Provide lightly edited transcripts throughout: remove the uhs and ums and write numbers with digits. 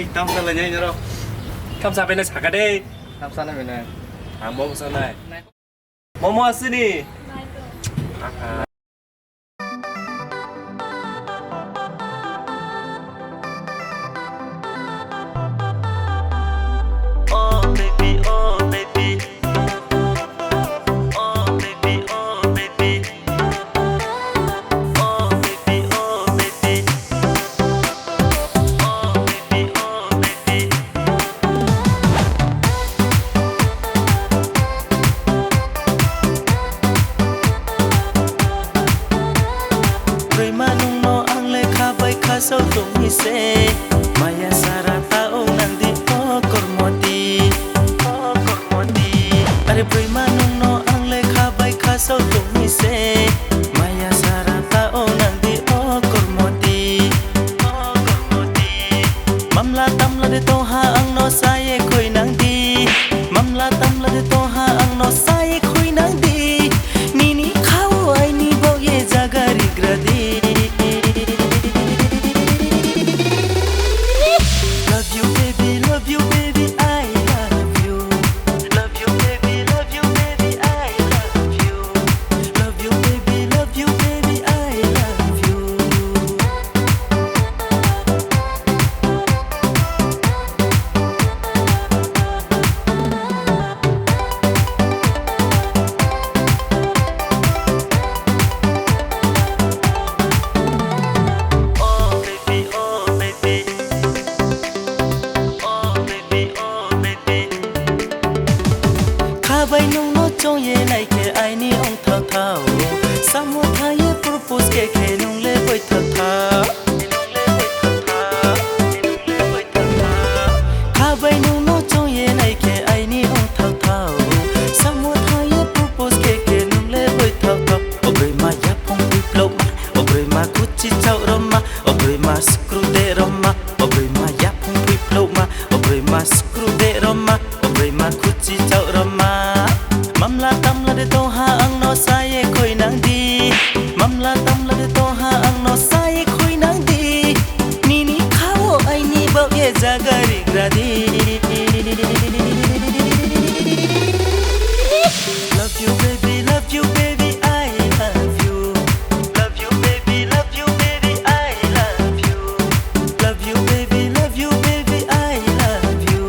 땀살라냐 이녀로 감사합니다 작가대 감사는 왜네? 안 먹었어 나 뭐뭐 왔으니 아하 Sao tung hi se maya sara tao nang di o kormoti are prima nung no ang le kha bai kha sao tung hi se maya sara tao nang di o kormoti mamla tamla de to ha ang no sai khoi nang di mamla tamla de to ha ang no sai khoi nang di ni ni khao ai ni bo ye jagari gradi Bay nung no chong ye nai ke ai ni ong thao thao samo tha ye propose ke khe nung le boi thao thao kha bay nung no chong ye nai ke ai ni ong thao thao samo tha ye propose ke khe nung le boi thao thao obre ma ya phong pi plo ma obre ma kuchi chau roma obre ma screw de roma obre ma ya phong pi plo ma obre ma screw de roma obre ma kuchi chau roma mamla tamla de to ha ang no sai khoi nang di mamla tamla de to ha ang no sai khoi nang di ni ni khao ai ni bo ye jagari gradi love you baby I love you love you baby I love you love you baby I love you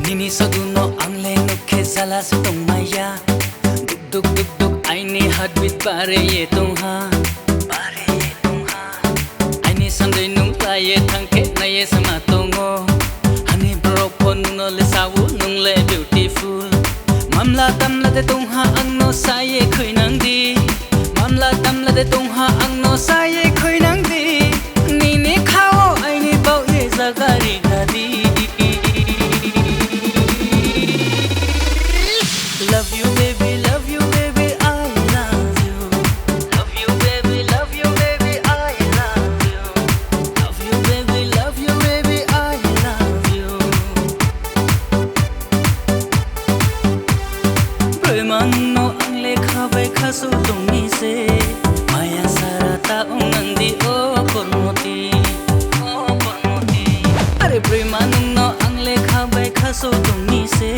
Nini saguno ang lengok ke sala sa tong maya duk ai ni heartbeat pare ye tong ha ai ni sunday nung ta ye thang ke na ye sama tongo hani bro phone no le sawu nung le beautiful mamla tamla de tong ha ang no sa ye khoi nang di mamla tamla de tong ha ang no sa ye khoi nang di ni ni khao ai ni bau ye zagari gadi Love you baby I love you love you baby I love you love you baby I love you Preman no ang lekha bai kha su tung ni se maya sara ta ong di o kormoti are preman no ang lekha bai kha su tung ni se